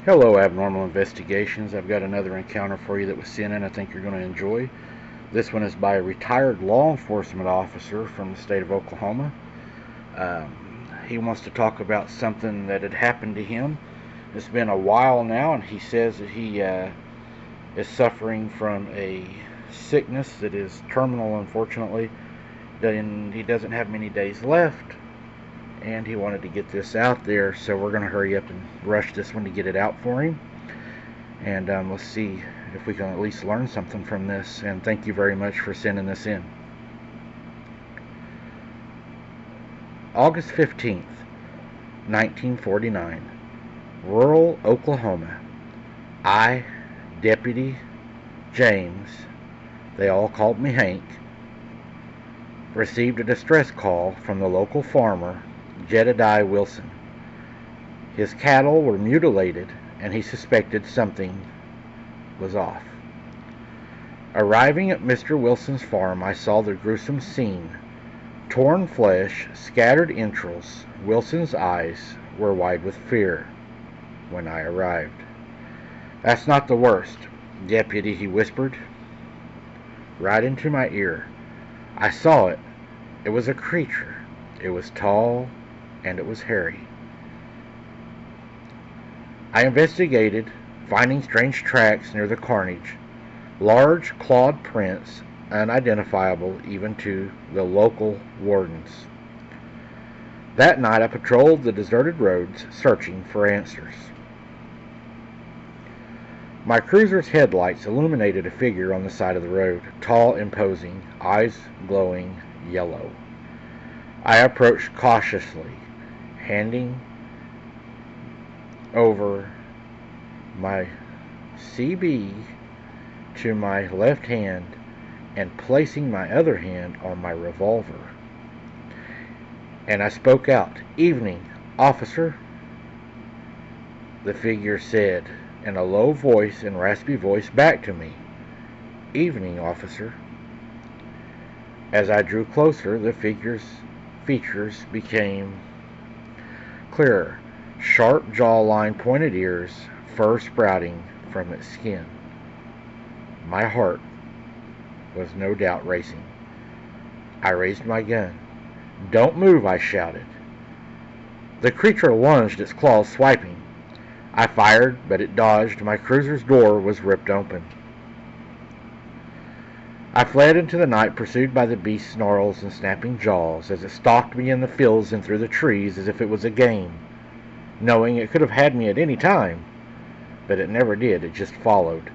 Hello, Abnormal Investigations. I've got another encounter for you that was sent in I think you're going to enjoy. This one is by a retired law enforcement officer from the state of Oklahoma. He wants to talk about something that had happened to him. It's been a while now, and he says that he is suffering from a sickness that is terminal, unfortunately. Then he doesn't have many days left, and he wanted to get this out there, so we're going to hurry up and rush this one to get it out for him. And let's see if we can at least learn something from this. And thank you very much for sending this in. August 15th, 1949, rural Oklahoma. I, Deputy James, they all called me Hank, received a distress call from the local farmer, Jedediah Wilson. His cattle were mutilated, and he suspected something was off. Arriving at Mr. Wilson's farm, I saw the gruesome scene. Torn flesh, scattered entrails. Wilson's eyes were wide with fear when I arrived. "That's not the worst, Deputy," he whispered, right into my ear. "I saw it. It was a creature. It was tall, and it was hairy." I investigated, finding strange tracks near the carnage, large clawed prints, unidentifiable even to the local wardens. That night I patrolled the deserted roads, searching for answers. My cruiser's headlights illuminated a figure on the side of the road, tall, imposing, eyes glowing yellow. I approached cautiously, handing over my CB to my left hand and placing my other hand on my revolver. And I spoke out, "Evening, officer," the figure said in a low voice and raspy voice back to me. "Evening, officer." As I drew closer, the figure's features became clearer. Sharp jawline, pointed ears, fur sprouting from its skin. My heart was no doubt racing. I raised my gun. "Don't move," I shouted. The creature lunged, its claws swiping. I fired, but it dodged. My cruiser's door was ripped open. I fled into the night, pursued by the beast's snarls and snapping jaws, as it stalked me in the fields and through the trees as if it was a game, knowing it could have had me at any time. But it never did. It just followed.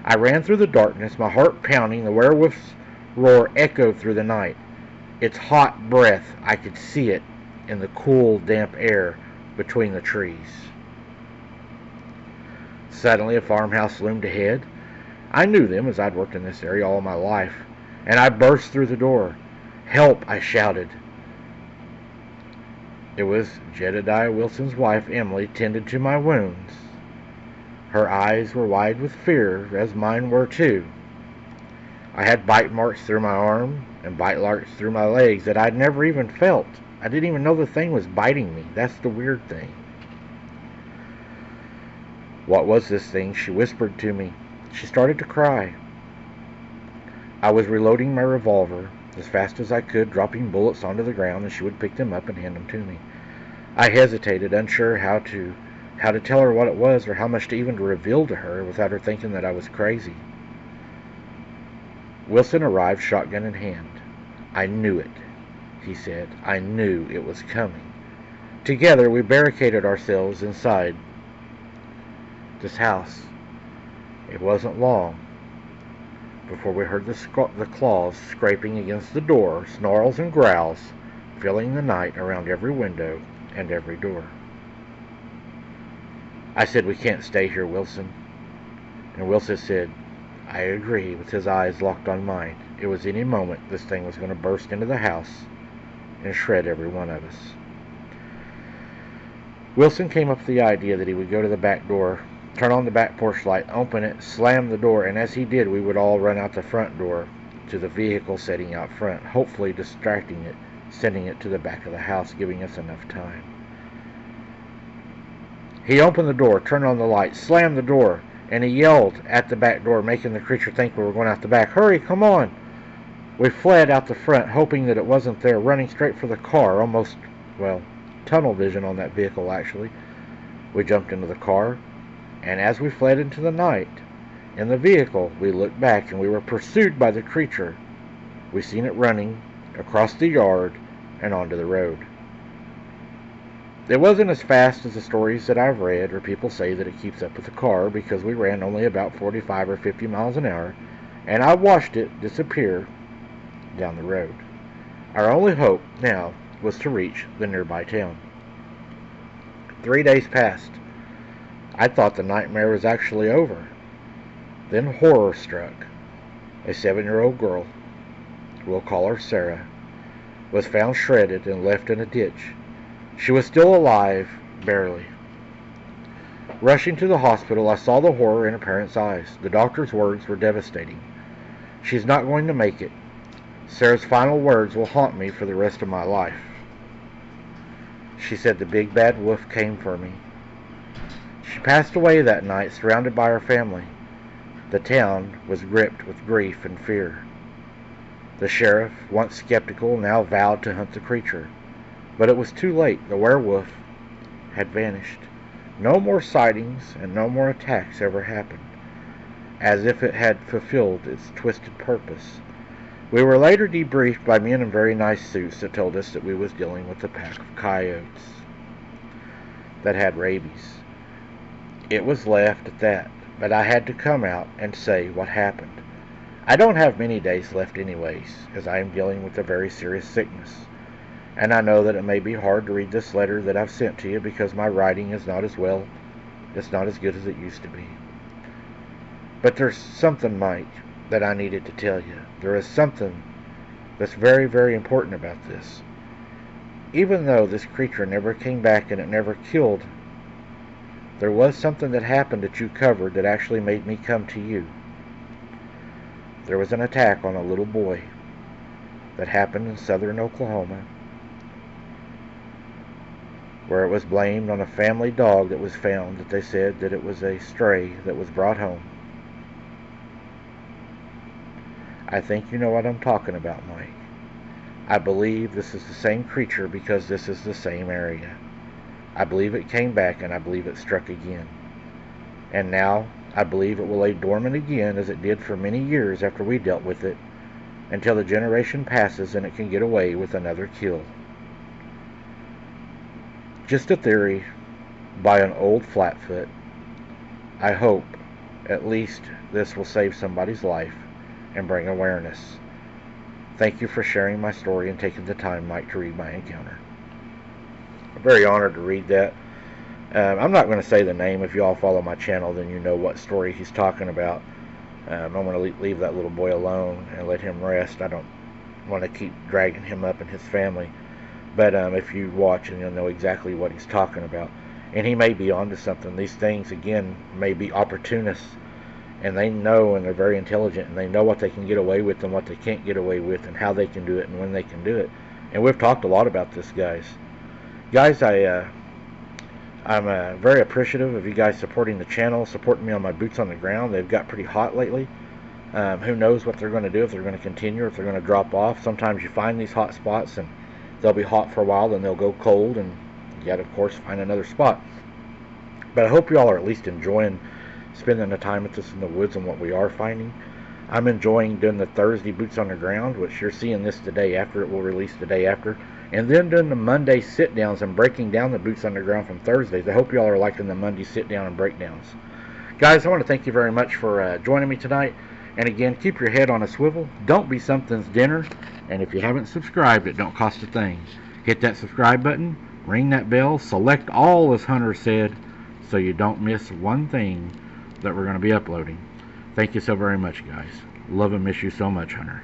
I ran through the darkness, my heart pounding. The werewolf's roar echoed through the night. Its hot breath, I could see it in the cool, damp air between the trees. Suddenly, a farmhouse loomed ahead. I knew them, as I'd worked in this area all my life, and I burst through the door. "Help!" I shouted. It was Jedediah Wilson's wife, Emily, tended to my wounds. Her eyes were wide with fear, as mine were too. I had bite marks through my arm and bite marks through my legs that I'd never even felt. I didn't even know the thing was biting me. That's the weird thing. "What was this thing?" she whispered to me. She started to cry. I was reloading my revolver as fast as I could, dropping bullets onto the ground, and she would pick them up and hand them to me. I hesitated, unsure how to tell her what it was or how much to even reveal to her without her thinking that I was crazy. Wilson arrived, shotgun in hand. "I knew it," he said. "I knew it was coming." Together we barricaded ourselves inside this house. It wasn't long before we heard the claws scraping against the door, snarls and growls filling the night around every window and every door. I said, "We can't stay here, Wilson." And Wilson said, "I agree," with his eyes locked on mine. It was any moment this thing was going to burst into the house and shred every one of us. Wilson came up with the idea that he would go to the back door, turn on the back porch light, open it, slam the door, and as he did, we would all run out the front door to the vehicle sitting out front, hopefully distracting it, sending it to the back of the house, giving us enough time. He opened the door, turned on the light, slammed the door, and he yelled at the back door, making the creature think we were going out the back. "Hurry, come on!" We fled out the front, hoping that it wasn't there, running straight for the car, almost, well, tunnel vision on that vehicle, actually. We jumped into the car, and as we fled into the night, in the vehicle, we looked back, and we were pursued by the creature. We seen it running across the yard and onto the road. It wasn't as fast as the stories that I've read, or people say that it keeps up with the car, because we ran only about 45 or 50 miles an hour, and I watched it disappear down the road. Our only hope now was to reach the nearby town. 3 days passed. I thought the nightmare was actually over. Then horror struck. A 7-year-old girl, we'll call her Sarah, was found shredded and left in a ditch. She was still alive, barely. Rushing to the hospital, I saw the horror in her parents' eyes. The doctor's words were devastating. "She's not going to make it. Sarah's final words will haunt me for the rest of my life." She said the big bad wolf came for me. She passed away that night, surrounded by her family. The town was gripped with grief and fear. The sheriff, once skeptical, now vowed to hunt the creature. But it was too late. The werewolf had vanished. No more sightings and no more attacks ever happened, as if it had fulfilled its twisted purpose. We were later debriefed by men in very nice suits that told us that we was dealing with a pack of coyotes that had rabies. It was left at that, but I had to come out and say what happened. I don't have many days left anyways, as I am dealing with a very serious sickness. And I know that it may be hard to read this letter that I've sent to you because my writing is not as well, it's not as good as it used to be. But there's something, Mike, that I needed to tell you. There is something that's very, very important about this. Even though this creature never came back and it never killed, there was something that happened that you covered that actually made me come to you. There was an attack on a little boy that happened in southern Oklahoma, where it was blamed on a family dog that was found, that they said that it was a stray that was brought home. I think you know what I'm talking about, Mike. I believe this is the same creature because this is the same area. I believe it came back, and I believe it struck again. And now I believe it will lay dormant again, as it did for many years after we dealt with it, until the generation passes and it can get away with another kill. Just a theory by an old flatfoot. I hope at least this will save somebody's life and bring awareness. Thank you for sharing my story and taking the time, Mike, to read my encounter. I'm very honored to read that. I'm not going to say the name. If you all follow my channel, then you know what story he's talking about. I'm going to leave that little boy alone and let him rest. I don't want to keep dragging him up and his family. But if you watch, and you'll know exactly what he's talking about. And he may be onto something. These things, again, may be opportunists. And they know, and they're very intelligent, and they know what they can get away with and what they can't get away with, and how they can do it and when they can do it. And we've talked a lot about this, guys. Guys, I'm very appreciative of you guys supporting the channel, supporting me on my boots on the ground. They've got pretty hot lately. Who knows what they're going to do, if they're going to continue or if they're going to drop off. Sometimes you find these hot spots and they'll be hot for a while, then they'll go cold, and you got to, of course, find another spot. But I hope you all are at least enjoying spending the time with us in the woods and what we are finding. I'm enjoying doing the Thursday boots on the ground, which you're seeing this the day after. It will release the day after. And then doing the Monday sit-downs and breaking down the boots on the ground from Thursdays. I hope you all are liking the Monday sit-down and breakdowns. Guys, I want to thank you very much for joining me tonight. And again, keep your head on a swivel. Don't be something's dinner. And if you haven't subscribed, it don't cost a thing. Hit that subscribe button, ring that bell, select all, as Hunter said, so you don't miss one thing that we're going to be uploading. Thank you so very much, guys. Love and miss you so much, Hunter.